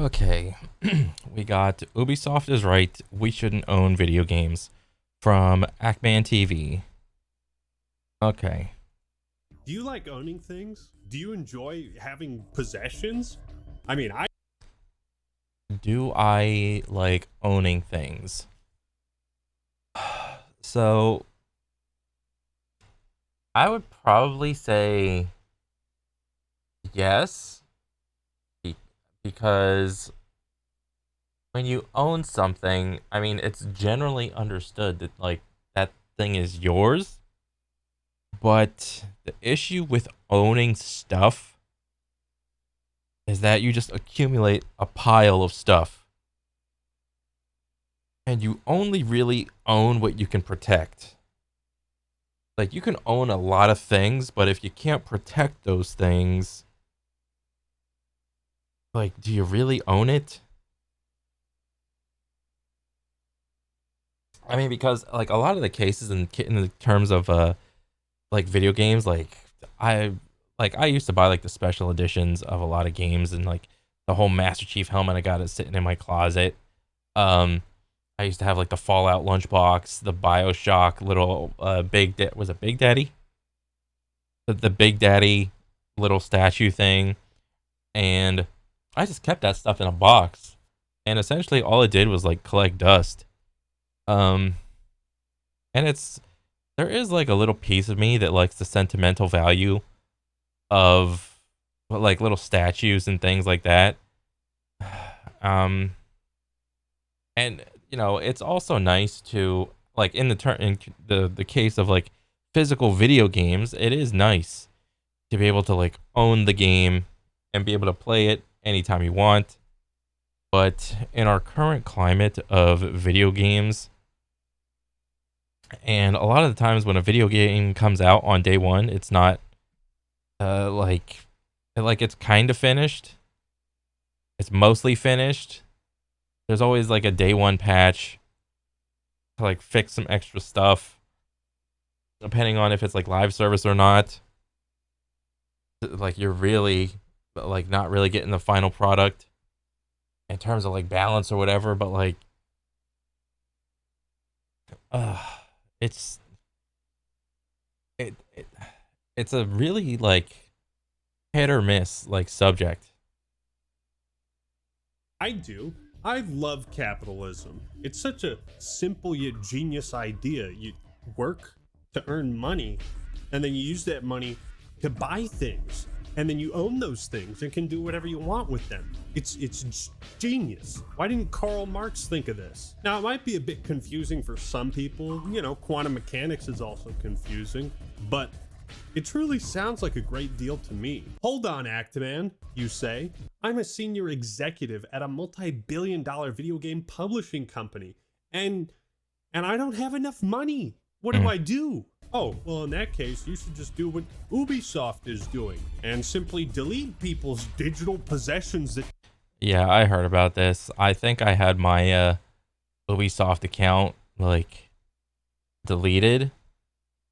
Okay, we got Ubisoft is right. We shouldn't own video games from Ackman TV. Okay. Do you like owning things? Do you enjoy having possessions? I mean, I Do I like owning things? So, I would probably say yes, be- because when you own something, I mean, it's generally understood that, like, that thing is yours. But the issue with owning stuff is that you just accumulate a pile of stuff and you only really own what you can protect. Like, you can own a lot of things, but if you can't protect those things, like, do you really own it? I mean, because like a lot of the cases in the terms of like video games, I I used to buy like the special editions of a lot of games, and like the whole Master Chief helmet, I got it sitting in my closet. Um, I used to have like the Fallout lunchbox, the Bioshock little was it Big Daddy? The Big Daddy little statue thing, and I just kept that stuff in a box, and essentially all it did was like collect dust. Um, and there is like a little piece of me that likes the sentimental value of like little statues and things like that. Um, and it's also nice to like in the case of like physical video games, it is nice to be able to like own the game and be able to play it anytime you want. But in our current climate of video games, and a lot of the times when a video game comes out on day one, it's not uh like it's kind of finished. It's mostly finished. There's always like a day one patch to like fix some extra stuff, depending on if it's like live service or not. Like you're really like not really getting the final product in terms of like balance or whatever, but like uh it's it it's a really like hit or miss like subject. I do. I love capitalism. It's such a simple yet genius idea. You work to earn money, and then you use that money to buy things, and then you own those things and can do whatever you want with them. It's genius. Why didn't Karl Marx think of this? Now it might be a bit confusing for some people. Quantum mechanics is also confusing, but it truly sounds like a great deal to me. Hold on, Actman, you say. I'm a senior executive at a multi-billion-dollar video game publishing company, and I don't have enough money. What do Mm. I do? Oh, well, in that case, you should just do what Ubisoft is doing and simply delete people's digital possessions that. Yeah, I heard about this. I think I had my Ubisoft account like deleted,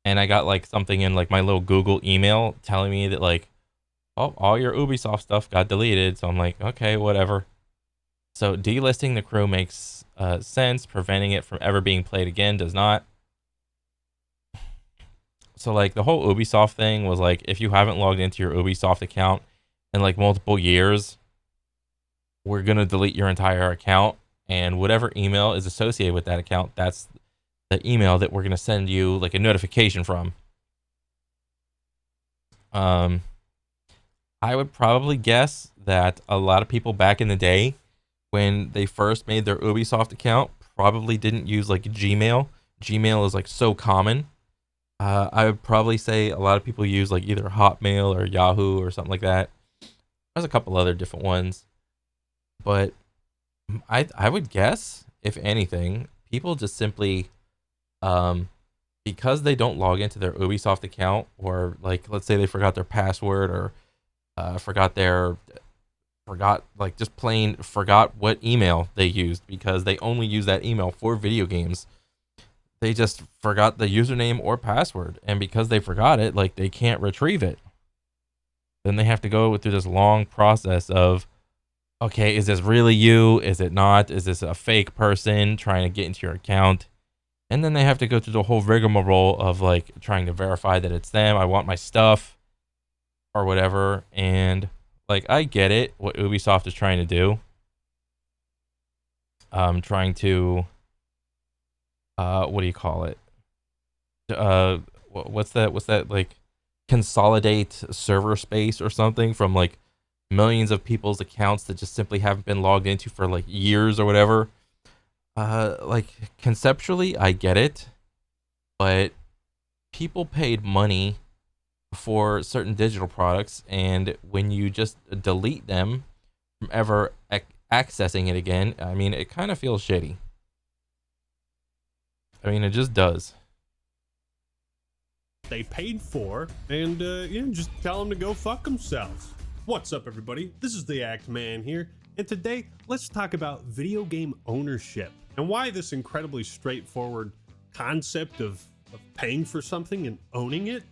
and I got like something in like my little Google email telling me that like, oh, all your Ubisoft stuff got deleted. So I'm like, okay, whatever. So delisting the crew makes sense. Preventing it from ever being played again does not. So like the whole Ubisoft thing was like, if you haven't logged into your Ubisoft account in like multiple years, we're gonna delete your entire account, and whatever email is associated with that account, that's the email that we're gonna send you like a notification from. Um, I would probably guess that a lot of people back in the day, when they first made their Ubisoft account, probably didn't use like Gmail. Gmail is like so common. I would probably say a lot of people use like either Hotmail or Yahoo or something like that. There's a couple other different ones, but I would guess if anything, people just simply um because they don't log into their Ubisoft account, or like let's say they forgot their password, or forgot like just plain forgot what email they used because they only use that email for video games. They just forgot the username or password, and because they forgot it, like they can't retrieve it. Then they have to go through this long process of okay, is this really you? Is it not? Is this a fake person trying to get into your account? And then they have to go through the whole rigmarole of like trying to verify that it's them. I want my stuff or whatever. And like, I get it, what Ubisoft is trying to do. Trying to, what do you call it? What's that? What's that like? Consolidate server space or something from like millions of people's accounts that just simply haven't been logged into for like years or whatever. Like conceptually, I get it, but people paid money for certain digital products, and when you just delete them from ever accessing it again, I mean, it kind of feels shitty. I mean, it just does. They paid for, and just tell them to go fuck themselves. What's up, everybody? This is the Act Man here, and today let's talk about video game ownership and why this incredibly straightforward concept of paying for something and owning it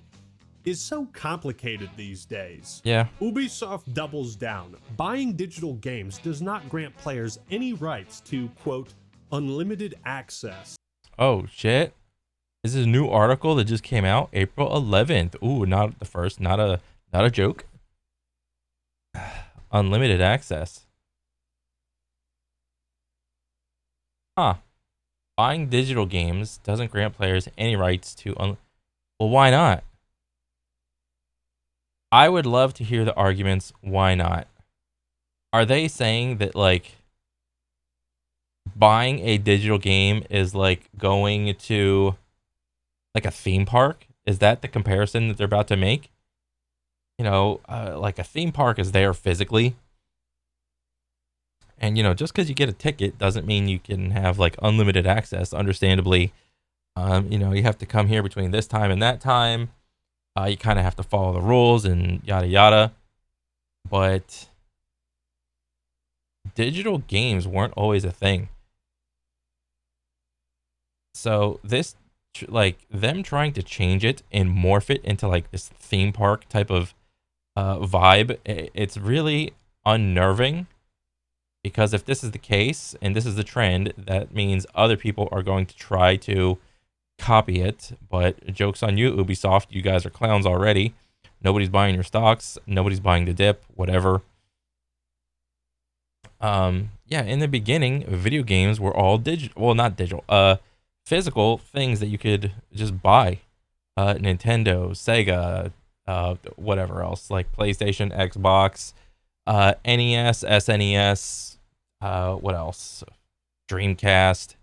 is so complicated these days. Yeah. Ubisoft doubles down. Buying digital games does not grant players any rights to, quote, unlimited access. Oh shit. This is a new article that just came out April 11th. Ooh, not the first, not a joke. Unlimited access. Huh. Buying digital games doesn't grant players any rights to well, why not? I would love to hear the arguments why not. Are they saying that like buying a digital game is like going to like a theme park? Is that the comparison that they're about to make? You know, like a theme park is there physically. And, you know, just because you get a ticket doesn't mean you can have like unlimited access. Understandably, you know, you have to come here between this time and that time. You kind of have to follow the rules and yada yada. But digital games weren't always a thing. So this, like them trying to change it and morph it into like this theme park type of vibe, it's really unnerving. Because if this is the case and this is the trend, that means other people are going to try to copy it. But joke's on you, Ubisoft. You guys are clowns already. Nobody's buying your stocks. Nobody's buying the dip, whatever. Yeah, in the beginning, video games were all digital. Well, not digital. Physical things that you could just buy. Nintendo, Sega, whatever else, like PlayStation, Xbox, NES, SNES, what else? Dreamcast.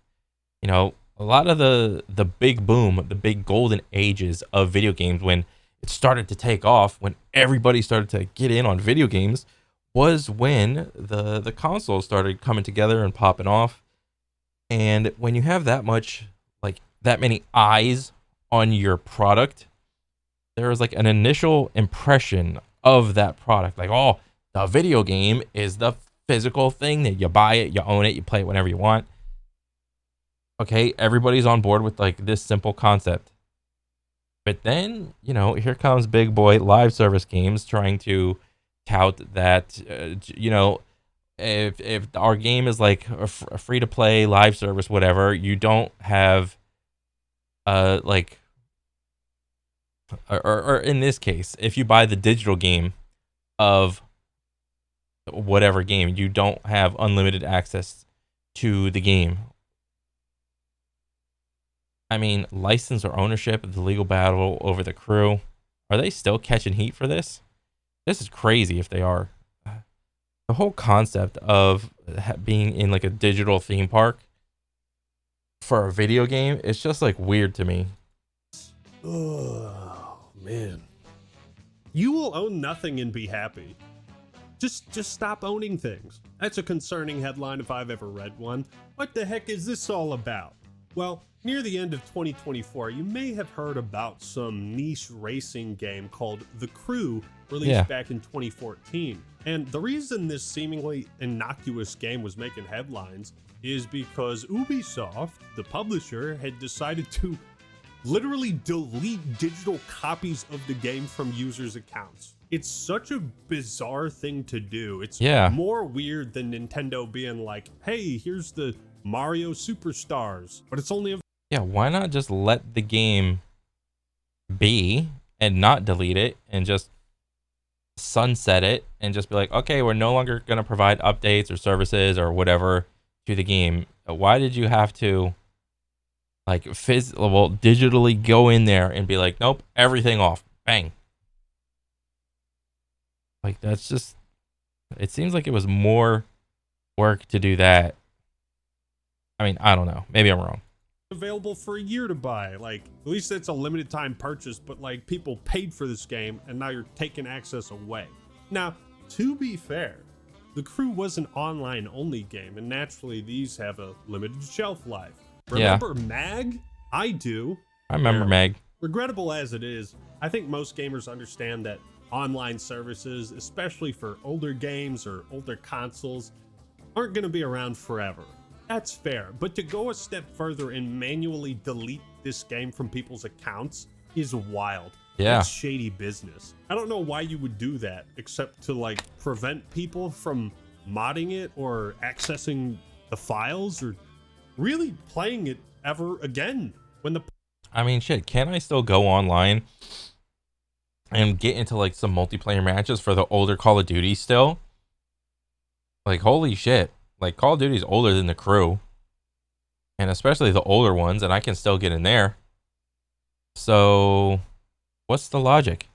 You know, a lot of the big boom, the big golden ages of video games when it started to take off, when everybody started to get in on video games, was when the consoles started coming together and popping off. And when you have that much, like that many eyes on your product, there was like an initial impression of that product. Like, oh, the video game is the physical thing that you buy it, you own it, you play it whenever you want. Okay, everybody's on board with like this simple concept. But then, you know, here comes big boy live service games trying to tout that, you know, if our game is like a free to play live service, whatever, you don't have, like, or in this case, if you buy the digital game of whatever game, you don't have unlimited access to the game. I mean, license or ownership of the legal battle over the crew. Are they still catching heat for this? This is crazy if they are. The whole concept of being in like a digital theme park for a video game, it's just like weird to me. Oh, man. You will own nothing and be happy. Just stop owning things. That's a concerning headline if I've ever read one. What the heck is this all about? Well, near the end of 2024, you may have heard about some niche racing game called The Crew, released back in 2014. And the reason this seemingly innocuous game was making headlines is because Ubisoft, the publisher, had decided to literally delete digital copies of the game from users' accounts. It's such a bizarre thing to do. It's Yeah. more weird than Nintendo being like, hey, here's the Mario Superstars, but it's only a Yeah, why not just let the game be and not delete it and just sunset it and just be like, okay, we're no longer going to provide updates or services or whatever to the game. Why did you have to like digitally go in there and be like, nope, everything off, bang? Like that's just, it seems like it was more work to do that. I mean, I don't know, maybe I'm wrong. available for a year to buy. Like, at least it's a limited time purchase, but like people paid for this game and now you're taking access away. Now, to be fair, the Crew was an online only game, and naturally these have a limited shelf life. Remember Mag? I do. I remember Meg. Regrettable as it is, I think most gamers understand that online services, especially for older games or older consoles, aren't going to be around forever. That's fair, but to go a step further and manually delete this game from people's accounts is wild. Yeah. That's shady business. I don't know why you would do that, except to like prevent people from modding it or accessing the files or really playing it ever again. When the I mean, shit, can I still go online and get into like some multiplayer matches for the older Call of Duty still? Like, holy shit. Like, Call of Duty's older than the Crew. And especially the older ones, and I can still get in there. So, what's the logic?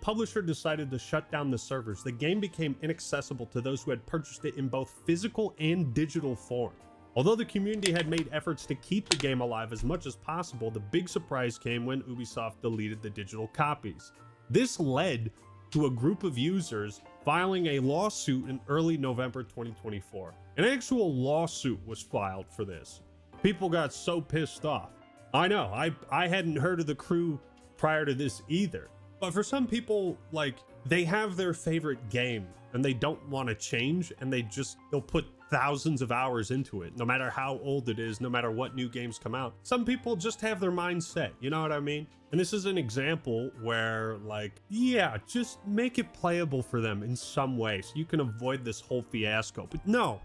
publisher decided to shut down the servers, the game became inaccessible to those who had purchased it in both physical and digital form. Although the community had made efforts to keep the game alive as much as possible, the big surprise came when Ubisoft deleted the digital copies. This led to a group of users filing a lawsuit in early November 2024. An actual lawsuit was filed for this. People got so pissed off. I know, I hadn't heard of the Crew prior to this either. But for some people, like, they have their favorite game and they don't want to change, and they'll put thousands of hours into it, no matter how old it is, no matter what new games come out. Some people just have their mind set, you know what I mean? And this is an example where, like, yeah, just make it playable for them in some way so you can avoid this whole fiasco. But no,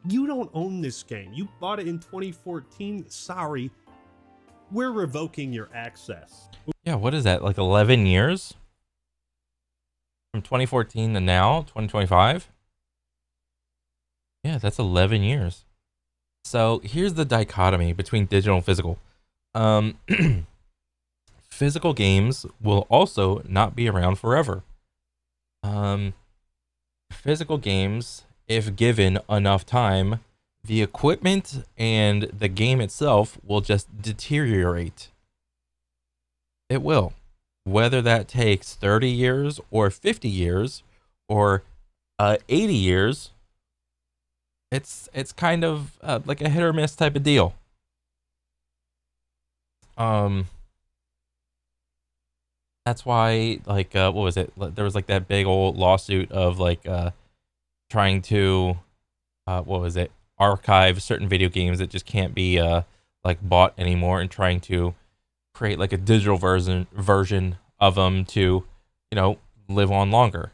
you don't own this game. You bought it in 2014. Sorry, we're revoking your access. Yeah, what is that, like 11 years? From 2014 to now, 2025? Yeah, that's 11 years. So here's the dichotomy between digital and physical. Physical games will also not be around forever. Physical games, if given enough time, the equipment and the game itself will just deteriorate. It will. Whether that takes 30 years or 50 years or 80 years, it's kind of like a hit or miss type of deal. That's why, like, what was it? There was like that big old lawsuit of like trying to, what was it? Archive certain video games that just can't be like bought anymore, and trying to create like a digital version of them to, live on longer.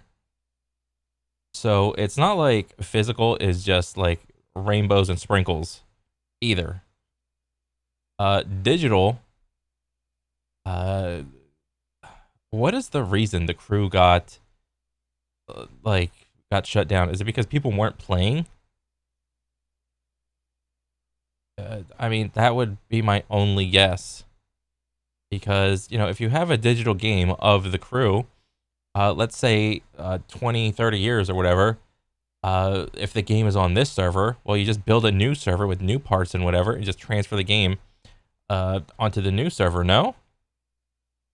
So it's not like physical is just like rainbows and sprinkles either. Digital, what is the reason the Crew got shut down? Is it because people weren't playing? I mean, that would be my only guess. Because, if you have a digital game of the Crew, let's say 20, 30 years or whatever, if the game is on this server, well, you just build a new server with new parts and whatever, and just transfer the game onto the new server, no?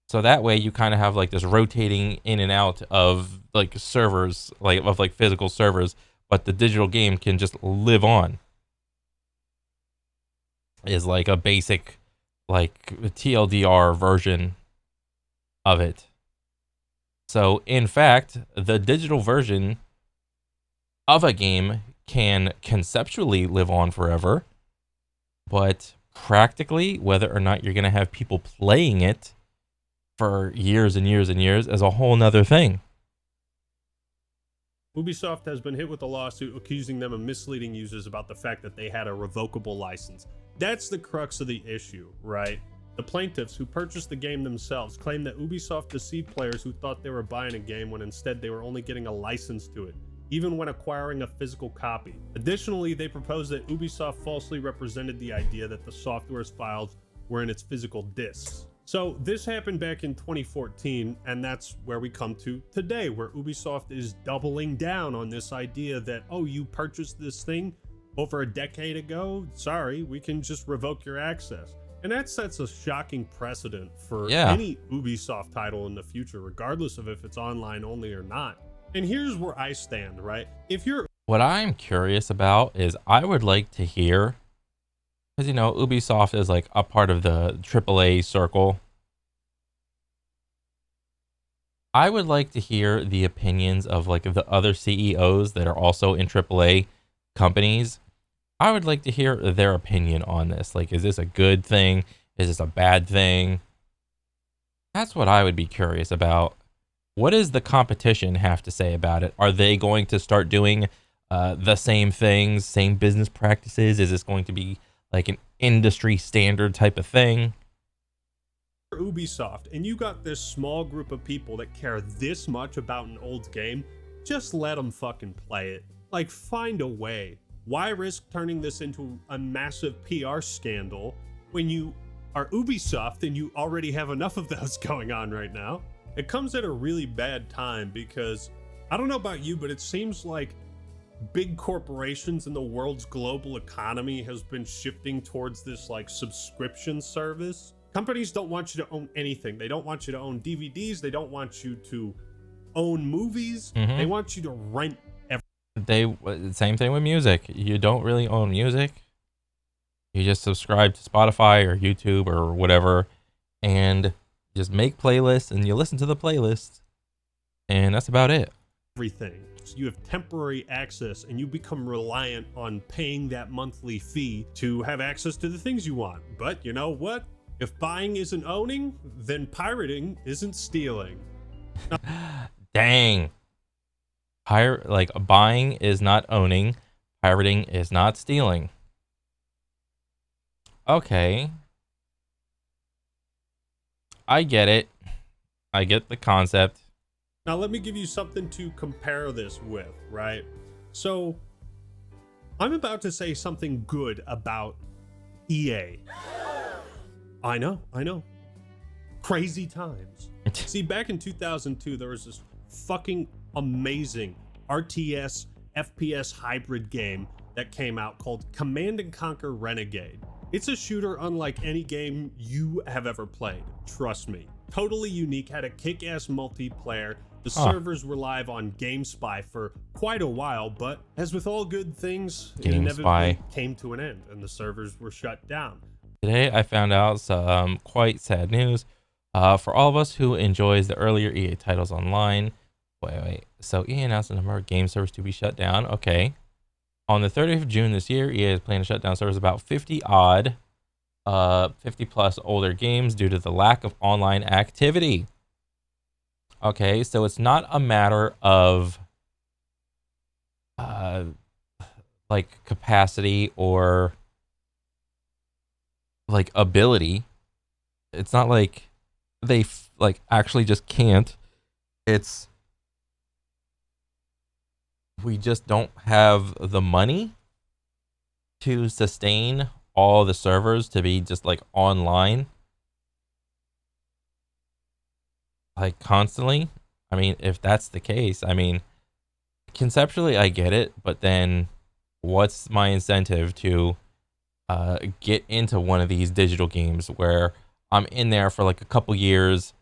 So that way you kind of have like this rotating in and out of like servers, like physical servers, but the digital game can just live on. Is like a basic like TLDR version of it. So in fact, the digital version of a game can conceptually live on forever, but practically, whether or not you're going to have people playing it for years and years and years is a whole nother thing. Ubisoft has been hit with a lawsuit accusing them of misleading users about the fact that they had a revocable license. That's the crux of the issue, right? The plaintiffs who purchased the game themselves claim that Ubisoft deceived players who thought they were buying a game when instead they were only getting a license to it, even when acquiring a physical copy. Additionally, they propose that Ubisoft falsely represented the idea that the software's files were in its physical discs. So this happened back in 2014, and that's where we come to today, where Ubisoft is doubling down on this idea that, oh, you purchased this thing over a decade ago? Sorry, we can just revoke your access. And that sets a shocking precedent for any Ubisoft title in the future, regardless of if it's online only or not. And here's where I stand, right? What I'm curious about is I would like to hear, because, you know, Ubisoft is like a part of the AAA circle. I would like to hear the opinions of like the other CEOs that are also in AAA companies. I would like to hear their opinion on this. Like, is this a good thing? Is this a bad thing? That's what I would be curious about. What does the competition have to say about it? Are they going to start doing the same things, same business practices? Is this going to be like an industry standard type of thing? Ubisoft, and you got this small group of people that care this much about an old game, just let them fucking play it. Like, find a way. Why risk turning this into a massive PR scandal when you are Ubisoft and you already have enough of those going on right now? It comes at a really bad time because, I don't know about you, but it seems like big corporations in the world's global economy has been shifting towards this like subscription service. Companies don't want you to own anything. They don't want you to own DVDs. They don't want you to own movies. They want you to rent everything. Same thing with music. You don't really own music. You just subscribe to Spotify or YouTube or whatever and just make playlists and you listen to the playlists. And that's about it. Everything. So you have temporary access and you become reliant on paying that monthly fee to have access to the things you want. But you know what? If buying isn't owning, then pirating isn't stealing. Dang. Like buying is not owning, pirating is not stealing. Okay. I get it. I get the concept. Now let me give you something to compare this with, right? So I'm about to say something good about EA. I know. Crazy times. See, back in 2002, there was this fucking amazing RTS FPS hybrid game that came out called Command & Conquer Renegade. It's a shooter unlike any game you have ever played. Trust me. Totally unique, had a kick-ass multiplayer. The servers were live on GameSpy for quite a while, but as with all good things, it inevitably came to an end and the servers were shut down. Today, I found out some quite sad news for all of us who enjoys the earlier EA titles online. Wait. So EA announced a number of game servers to be shut down. Okay. On the 30th of June this year, EA is planning to shut down servers about 50 plus older games due to the lack of online activity. Okay, so it's not a matter of like capacity or like ability. It's not like they like actually just can't. It's we just don't have the money to sustain all the servers to be just like online like constantly. I mean, if that's the case, I mean, conceptually I get it, but then what's my incentive to get into one of these digital games where I'm in there for like a couple years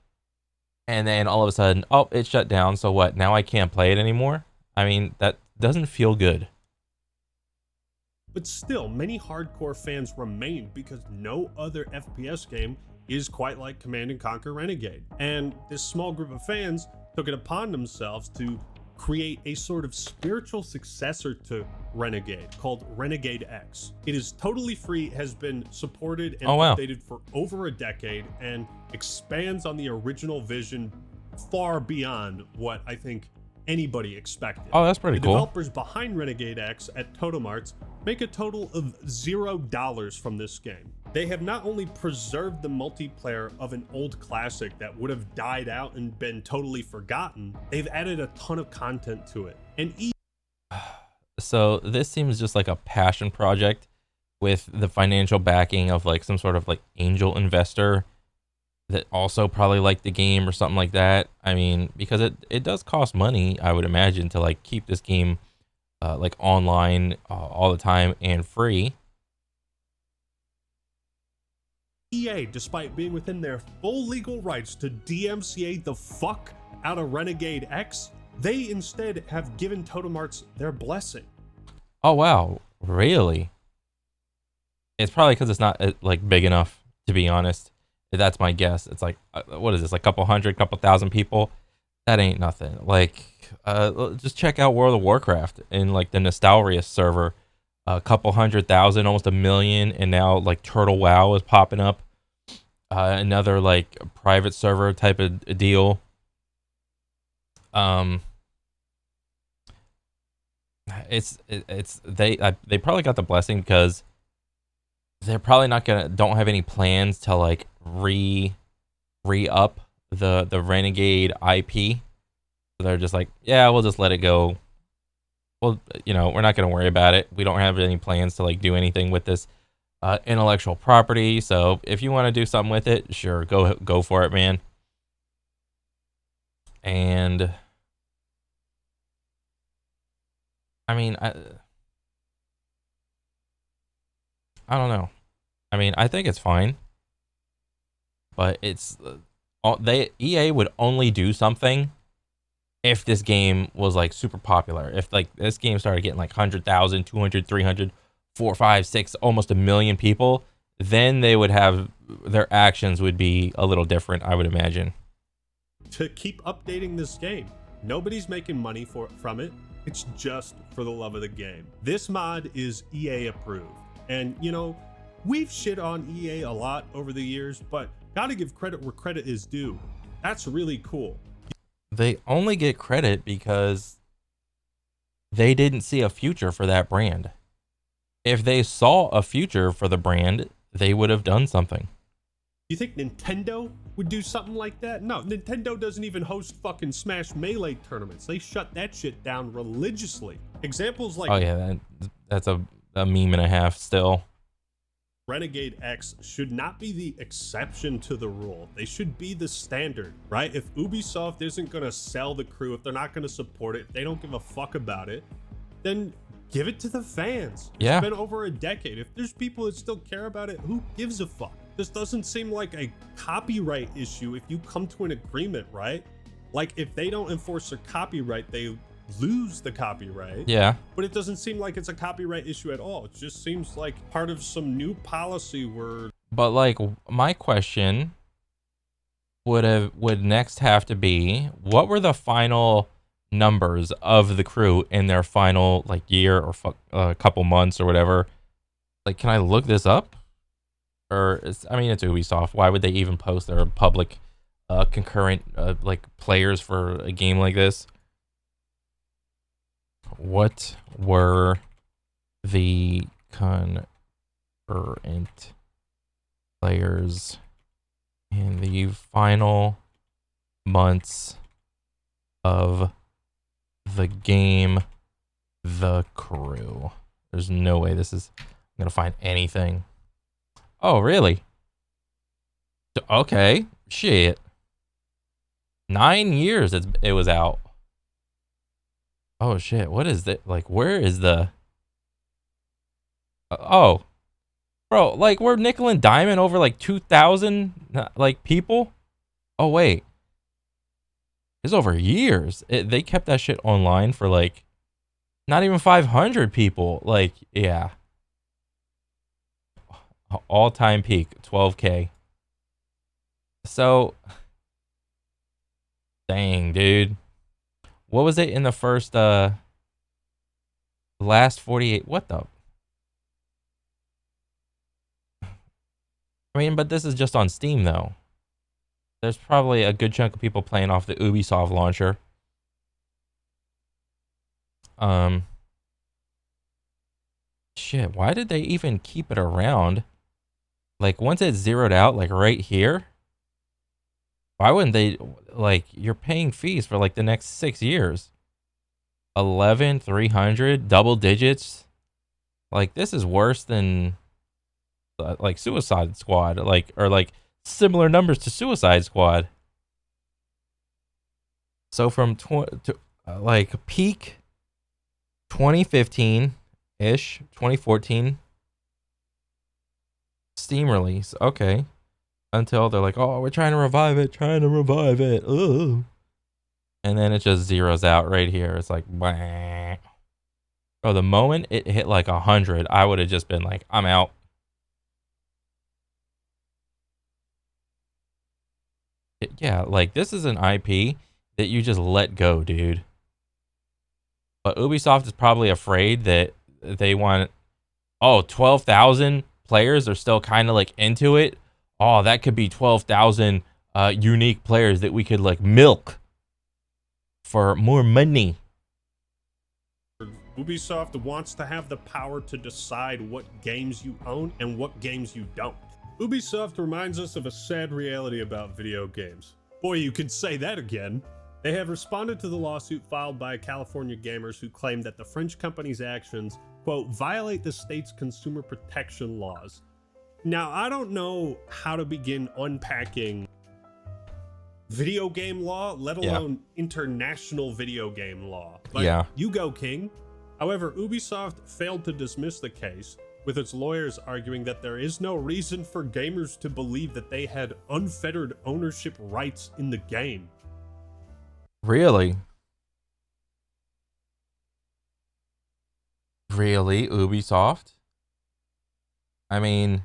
and then all of a sudden, oh, it's shut down, so what, now I can't play it anymore? I mean, that doesn't feel good. But still, many hardcore fans remain because no other FPS game is quite like Command & Conquer Renegade. And this small group of fans took it upon themselves to create a sort of spiritual successor to Renegade called Renegade X. It is totally free, has been supported and Oh, wow. updated for over a decade, and expands on the original vision far beyond what I think anybody expected. Oh, that's pretty the cool. developers behind Renegade X at Totem Arts make a total of $0 from this game. They have not only preserved the multiplayer of an old classic that would have died out and been totally forgotten, they've added a ton of content to it. And So this seems just like a passion project with the financial backing of like some sort of like angel investor that also probably liked the game or something like that. I mean, because it does cost money, I would imagine, to like keep this game like online all the time and free. EA, despite being within their full legal rights to DMCA the fuck out of Renegade X, they instead have given Totem Arts their blessing. Oh wow, really? It's probably because it's not like big enough, to be honest. That's my guess. It's like what is this? Like couple hundred, couple thousand people? That ain't nothing. Like just check out World of Warcraft in like the Nostalrius server. A couple 100,000, almost 1,000,000, and now like Turtle WoW is popping up. Another like private server type of deal. It's they probably got the blessing because they're probably don't have any plans to like re up the Renegade IP. So they're just like, yeah, we'll just let it go. Well, we're not going to worry about it. We don't have any plans to like do anything with this intellectual property. So if you want to do something with it, sure, go for it, man. And I mean, I don't know. I mean, I think it's fine, but it's EA would only do something if this game was like super popular. If like this game started getting like 100,000, 200, 300, 4, 5, 6, almost 1,000,000 people, then they would have their actions would be a little different, I would imagine. To keep updating this game, nobody's making money from it. It's just for the love of the game. This mod is EA approved, and we've shit on EA a lot over the years, but gotta give credit where credit is due. That's really cool. They only get credit because they didn't see a future for that brand. If they saw a future for the brand, they would have done something. You think Nintendo would do something like that? No, Nintendo doesn't even host fucking Smash Melee tournaments. They shut that shit down religiously. Examples like... Oh yeah, that's a meme and a half still. Renegade X should not be the exception to the rule. They should be the standard, right? If Ubisoft isn't going to sell the crew, if they're not going to support it, if they don't give a fuck about it, then give it to the fans. Yeah. It's been over a decade. If there's people that still care about it, who gives a fuck? This doesn't seem like a copyright issue if you come to an agreement, right? Like if they don't enforce their copyright, they lose the copyright. Yeah. But it doesn't seem like it's a copyright issue at all. It just seems like part of some new policy where... But like my question would next have to be, what were the final numbers of the crew in their final like year or couple months or whatever? Like, can I look this up? Or it's Ubisoft. Why would they even post their public concurrent like players for a game like this? What were the concurrent players in the final months of the game The Crew? There's no way I'm gonna find anything. Oh, really? Okay, shit. 9 years it was out. Oh shit, what is that? Like, where is the... oh. Bro, like, we're nickel and diamond over like 2,000 like people? Oh wait. It's over years. They kept that shit online for like not even 500 people. Like, yeah. All-time peak, 12K. So, dang, dude. What was it in the first last 48? What the? I mean, but this is just on Steam though. There's probably a good chunk of people playing off the Ubisoft launcher. Shit, why did they even keep it around? Like once it's zeroed out, like right here, why wouldn't they, like, you're paying fees for like the next 6 years. 11,300 double digits. Like this is worse than like Suicide Squad, like, or like similar numbers to Suicide Squad. So from like peak 2015 ish, 2014 Steam release. Okay. Until they're like, oh, we're trying to revive it, Ugh. And then it just zeroes out right here. It's like, bah. Bro, the moment it hit like 100, I would have just been like, I'm out. Yeah, like this is an IP that you just let go, dude. But Ubisoft is probably afraid that they want, 12,000 players are still kind of like into it. Oh, that could be 12,000 unique players that we could like milk for more money. Ubisoft wants to have the power to decide what games you own and what games you don't. Ubisoft reminds us of a sad reality about video games. Boy, you could say that again. They have responded to the lawsuit filed by California gamers who claim that the French company's actions, quote, violate the state's consumer protection laws. Now, I don't know how to begin unpacking video game law, let alone international video game law. But you go, King. However, Ubisoft failed to dismiss the case, with its lawyers arguing that there is no reason for gamers to believe that they had unfettered ownership rights in the game. Really? Really, Ubisoft? I mean,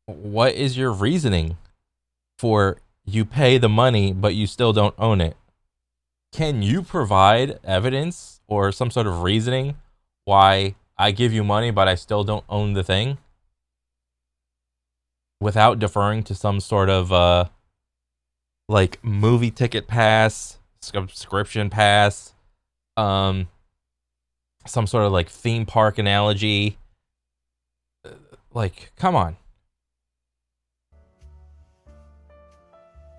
what is your reasoning for you pay the money but you still don't own it? Can you provide evidence or some sort of reasoning why I give you money but I still don't own the thing? Without deferring to some sort of like movie ticket pass, subscription pass, some sort of like theme park analogy. Like, come on.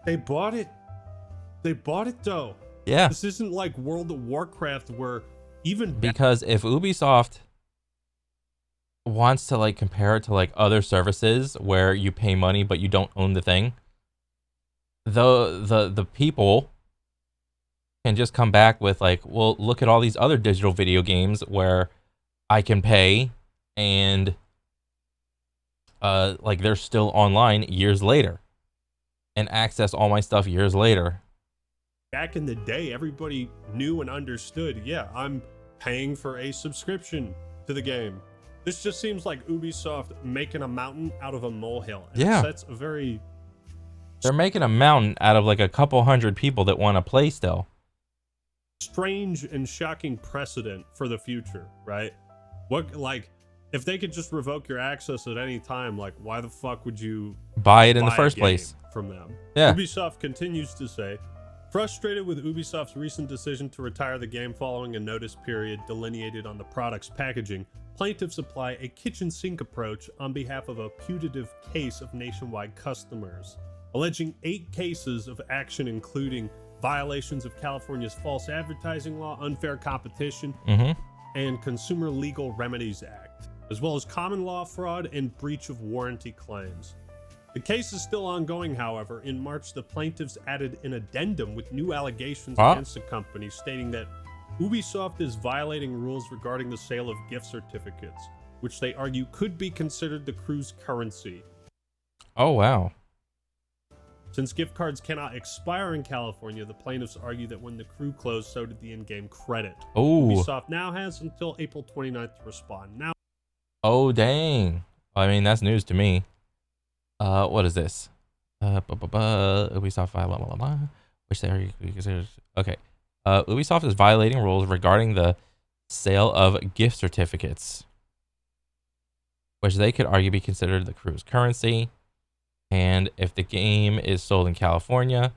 They bought it. They bought it though. Yeah. This isn't like World of Warcraft where even because if Ubisoft wants to like compare it to like other services where you pay money but you don't own the thing, the people can just come back with like, well, look at all these other digital video games where I can pay and like they're still online years later and access all my stuff years later. Back in the day, everybody knew and understood, yeah, I'm paying for a subscription to the game. This just seems like Ubisoft making a mountain out of a molehill. And that's a very... They're making a mountain out of like a couple hundred people that want to play still. Strange and shocking precedent for the future, right? What, like, if they could just revoke your access at any time, like, why the fuck would you buy it in the first place from them? Yeah. Ubisoft continues to say, frustrated with Ubisoft's recent decision to retire the game following a notice period delineated on the product's packaging, plaintiffs apply a kitchen sink approach on behalf of a putative case of nationwide customers, alleging 8 cases of action including violations of California's false advertising law, unfair competition, and Consumer Legal Remedies Act, as well as common law fraud and breach of warranty claims. The case is still ongoing, however. In March, the plaintiffs added an addendum with new allegations against the company, stating that Ubisoft is violating rules regarding the sale of gift certificates, which they argue could be considered the crew's currency. Oh, wow. Since gift cards cannot expire in California, the plaintiffs argue that when the crew closed, so did the in-game credit. Ubisoft now has until April 29th to respond. Now, oh, dang. I mean, that's news to me. What is this? Ubisoft 5, blah, blah, blah, blah. which they are considered. Okay. Ubisoft is violating rules regarding the sale of gift certificates, which they could argue be considered the crew's currency. And if the game is sold in California,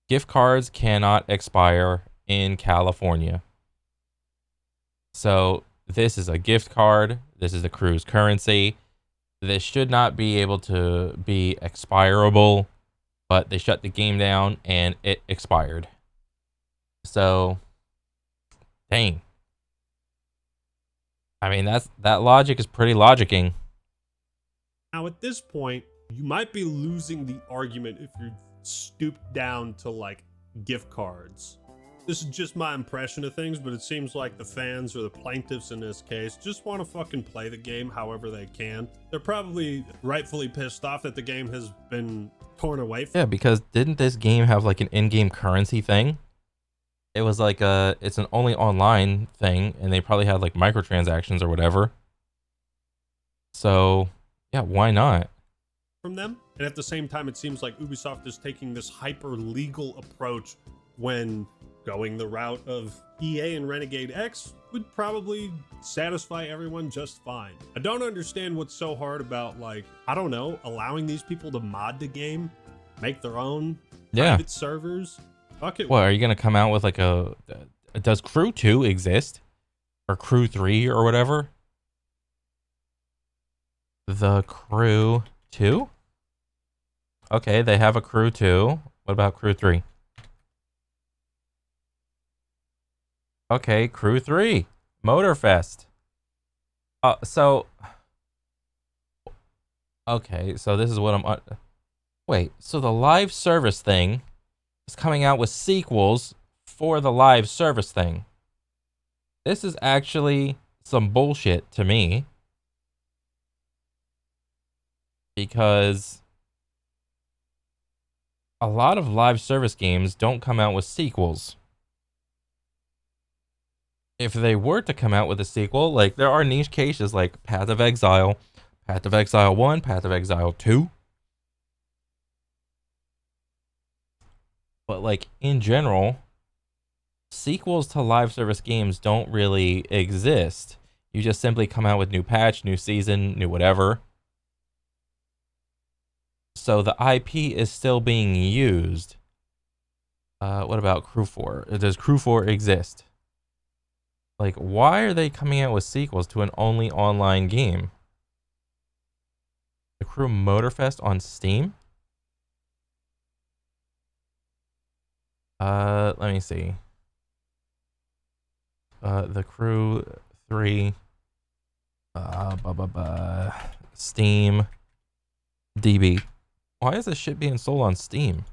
gift cards cannot expire in California. So this is a gift card. This is the crew's currency. This should not be able to be expirable, but they shut the game down and it expired. So, dang. I mean, that logic is pretty logicking. Now, at this point, you might be losing the argument if you stoop down to like gift cards. This is just my impression of things, but it seems like the fans or the plaintiffs in this case just want to fucking play the game however they can. They're probably rightfully pissed off that the game has been torn away from. Yeah, because didn't this game have like an in-game currency thing? It was like it's an only online thing, and they probably had like microtransactions or whatever. So, yeah, why not? From them. And at the same time, it seems like Ubisoft is taking this hyper legal approach when going the route of EA and Renegade X would probably satisfy everyone just fine. I don't understand what's so hard about, like, I don't know, allowing these people to mod the game, make their own private servers. Fuck it. What, are you gonna come out with like does Crew 2 exist? Or Crew 3 or whatever? The Crew 2? Okay, they have a Crew 2. What about Crew 3? Okay, Crew 3. Motorfest. Okay, so this is what I'm... wait, so the live service thing is coming out with sequels for the live service thing. This is actually some bullshit to me. Because a lot of live service games don't come out with sequels. If they were to come out with a sequel, like there are niche cases like Path of Exile 1, Path of Exile 2. But like in general, sequels to live service games don't really exist. You just simply come out with new patch, new season, new whatever. So the IP is still being used. What about Crew 4? Does Crew 4 exist? Like, why are they coming out with sequels to an only online game? The Crew Motorfest on Steam? Let me see. The Crew 3. Steam. DB. Why is this shit being sold on Steam?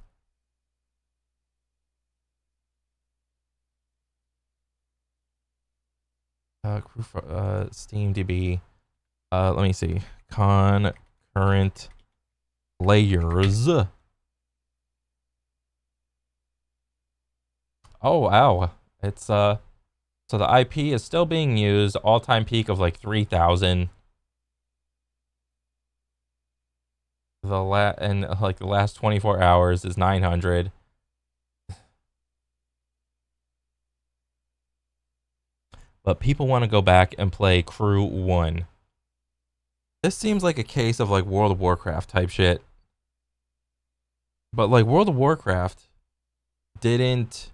Steam DB. Let me see. Concurrent players. Oh wow. It's so the IP is still being used, all-time peak of like 3,000. And like the last 24 hours is 900. But people want to go back and play Crew 1. This seems like a case of like World of Warcraft type shit. But like World of Warcraft didn't,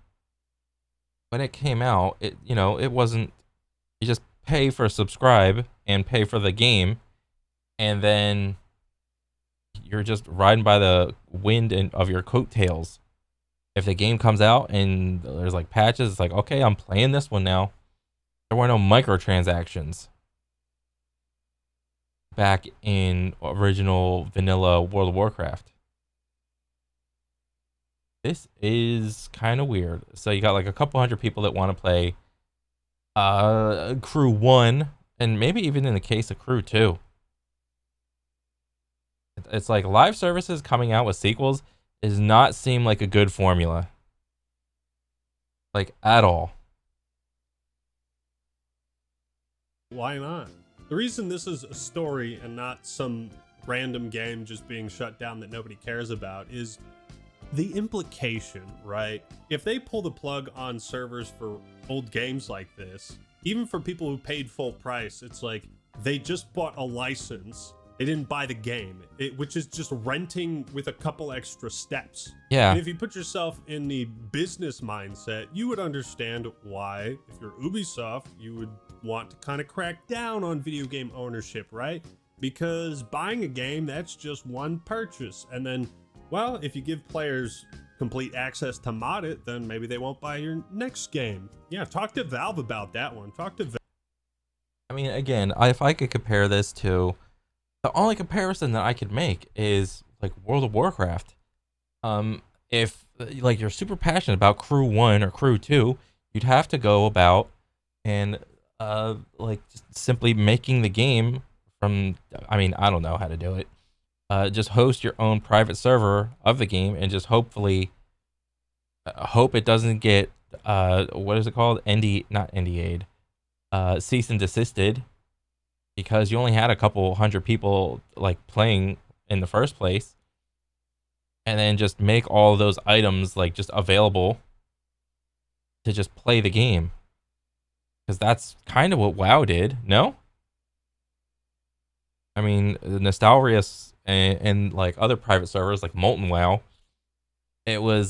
when it came out, it wasn't, you just pay for subscribe and pay for the game, and then you're just riding by the wind of your coattails. If the game comes out and there's like patches, it's like, okay, I'm playing this one now. There were no microtransactions back in original vanilla World of Warcraft. This is kind of weird. So you got like a couple hundred people that want to play Crew 1, and maybe even in the case of Crew 2. It's like live services coming out with sequels does not seem like a good formula. Like, at all. Why not? The reason this is a story and not some random game just being shut down that nobody cares about is the implication, right? If they pull the plug on servers for old games like this, even for people who paid full price, it's like they just bought a license. They didn't buy the game, which is just renting with a couple extra steps. Yeah. And if you put yourself in the business mindset, you would understand why, if you're Ubisoft, you would want to kind of crack down on video game ownership, right? Because buying a game, that's just one purchase. And then, well, if you give players complete access to mod it, then maybe they won't buy your next game. Yeah, talk to Valve about that one. Talk to Valve. I mean, again, if I could compare this to, the only comparison that I could make is like World of Warcraft. If like you're super passionate about Crew 1 or Crew 2, you'd have to go about and like just simply making the game from, I mean, I don't know how to do it. Just host your own private server of the game and just hopefully hope it doesn't get what is it called? Not NDA'd. Cease and desisted, because you only had a couple hundred people like playing in the first place, and then just make all of those items like just available to just play the game, because that's kind of what WoW did. No, I mean, Nostalrius and like other private servers like Molten WoW, it was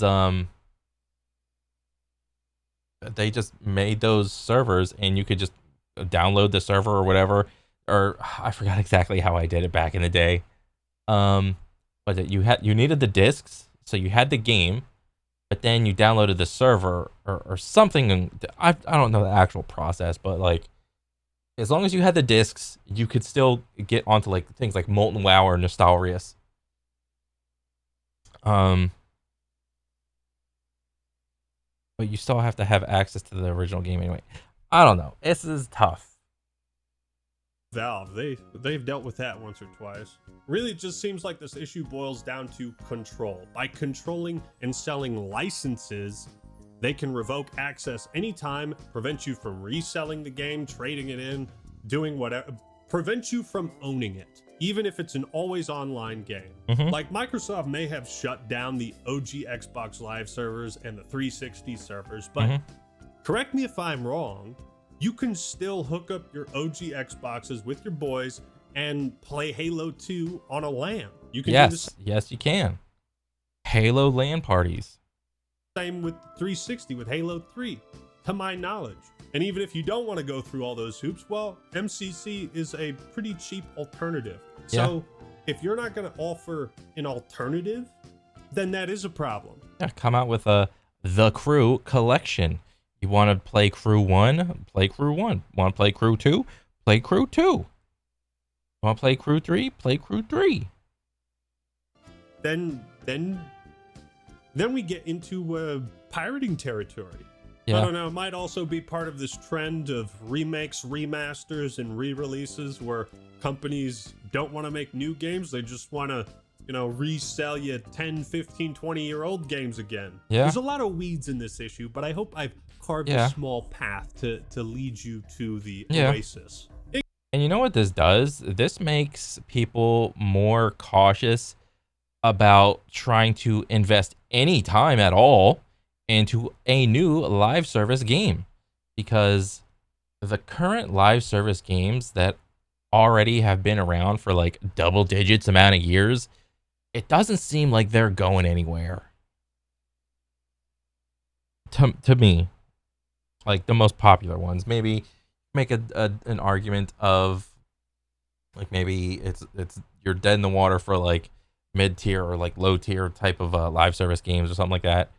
they just made those servers and you could just download the server or whatever, or I forgot exactly how I did it back in the day. But you needed the discs, so you had the game, but then you downloaded the server or something. And I don't know the actual process, but like as long as you had the discs, you could still get onto like things like Molten WoW or Nostalrius. But you still have to have access to the original game anyway. I don't know. This is tough. Valve, they've dealt with that once or twice. Really, it just seems like this issue boils down to control. By controlling and selling licenses, they can revoke access anytime, prevent you from reselling the game, trading it in, doing whatever, prevent you from owning it, even if it's an always online game. Like Microsoft may have shut down the OG Xbox Live servers and the 360 servers, but correct me if I'm wrong, you can still hook up your OG Xboxes with your boys and play Halo 2 on a LAN. You can do this. Yes, you can. Halo LAN parties. Same with 360 with Halo 3, to my knowledge. And even if you don't want to go through all those hoops, well, MCC is a pretty cheap alternative. So if you're not going to offer an alternative, then that is a problem. Yeah, come out with the Crew collection. You want to play Crew 1? Play Crew 1. Want to play Crew 2? Play Crew 2. Want to play Crew 3? Play Crew 3. Then we get into pirating territory. Yeah. I don't know. It might also be part of this trend of remakes, remasters, and re-releases where companies don't want to make new games. They just want to, resell you 10, 15, 20-year-old games again. Yeah. There's a lot of weeds in this issue, but I hope I've carved a small path to lead you to the oasis. And you know what this does? This makes people more cautious about trying to invest any time at all into a new live service game, because the current live service games that already have been around for like double digits amount of years, it doesn't seem like they're going anywhere. To me, like the most popular ones, maybe make an argument of like maybe it's you're dead in the water for like mid-tier or like low-tier type of live service games or something like that.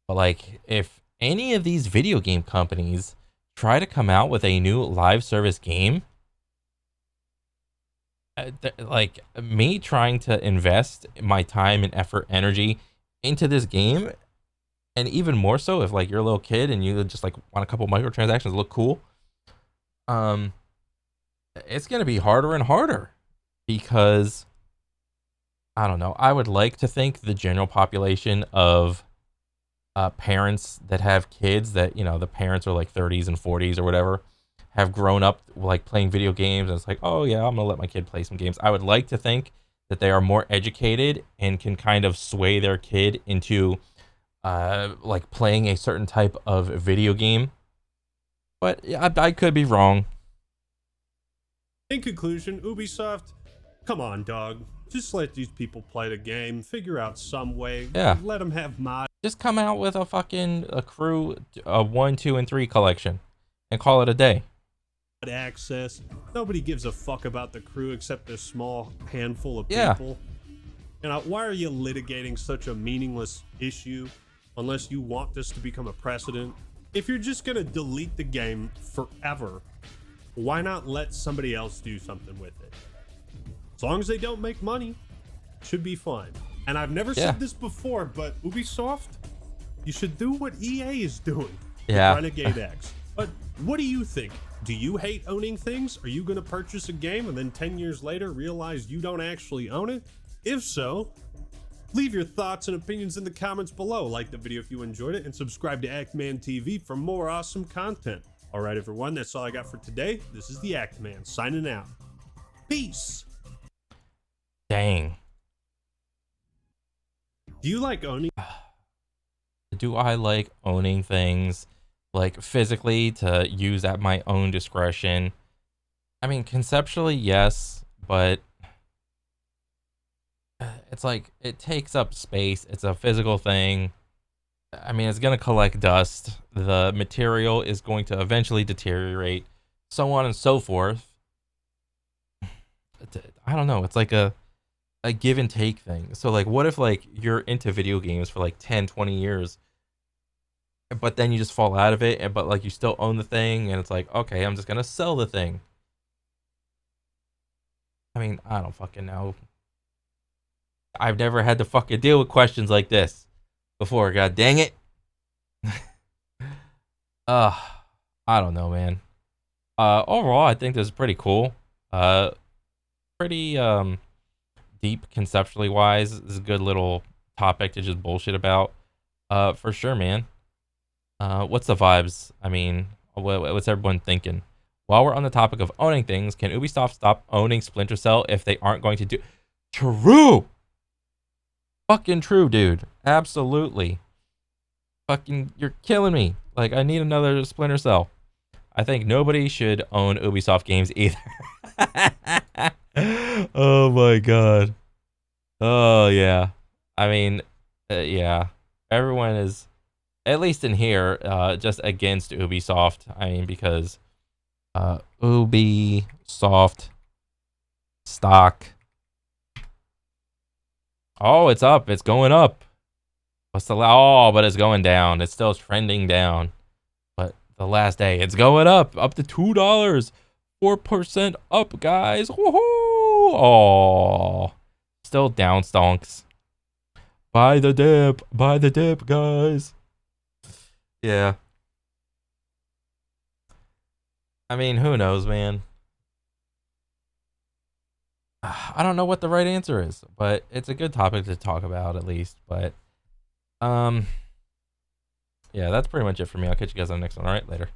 But like if any of these video game companies try to come out with a new live service game, like me trying to invest my time and effort, energy into this game, and even more so if like you're a little kid and you just like want a couple microtransactions to look cool, it's gonna be harder and harder, because I don't know. I would like to think the general population of parents that have kids that, the parents are like 30s and 40s or whatever, have grown up like playing video games, and it's like, oh yeah, I'm gonna let my kid play some games. I would like to think that they are more educated and can kind of sway their kid into like playing a certain type of video game. But yeah, I could be wrong. In conclusion, Ubisoft, come on, dog. Just let these people play the game. Figure out some way. Yeah. Let them have mod Just come out with a crew, a 1, 2, and 3 collection, and call it a day. access. Nobody gives a fuck about the crew except a small handful of Yeah. people. You know, why are you litigating such a meaningless issue unless you want this to become a precedent? If you're just gonna delete the game forever, why not let somebody else do something with it? As long as they don't make money, it should be fine. And I've never said this before, but Ubisoft, you should do what EA is doing with Renegade X. But what do you think? Do you hate owning things? Are you going to purchase a game and then 10 years later realize you don't actually own it? If so, leave your thoughts and opinions in the comments below. Like the video if you enjoyed it, and subscribe to Actman TV for more awesome content. All right, everyone, that's all I got for today. This is the Actman signing out. Peace. Dang. Do you like owning? Do I like owning things, like physically, to use at my own discretion? I mean, conceptually, yes, but it's like it takes up space. It's a physical thing. I mean, it's going to collect dust. The material is going to eventually deteriorate, so on and so forth. I don't know. It's like a give and take thing. So like, what if like you're into video games for like 10, 20 years, but then you just fall out of it, and but like you still own the thing, and it's like, okay, I'm just gonna sell the thing. I mean, I don't fucking know. I've never had to fucking deal with questions like this before. God dang it. I don't know, man. Overall, I think this is pretty cool. Pretty deep conceptually wise. This is a good little topic to just bullshit about. For sure, man. What's the vibes? I mean, what's everyone thinking? While we're on the topic of owning things, can Ubisoft stop owning Splinter Cell if they aren't going to do? True. Fucking true, dude. Absolutely. Fucking, you're killing me. Like, I need another Splinter Cell. I think nobody should own Ubisoft games either. Oh my god. Oh yeah. I mean, yeah. Everyone is, at least in here, just against Ubisoft. I mean, because Ubisoft stock. Oh, it's up. It's going up. What's the but it's going down. It's still trending down. But the last day, it's going up to $2. 4% up, guys. Woohoo! Oh, still down stonks. Buy the dip, guys. Yeah. I mean, who knows, man? I don't know what the right answer is, but it's a good topic to talk about at least. But yeah, that's pretty much it for me. I'll catch you guys on the next one. All right, later.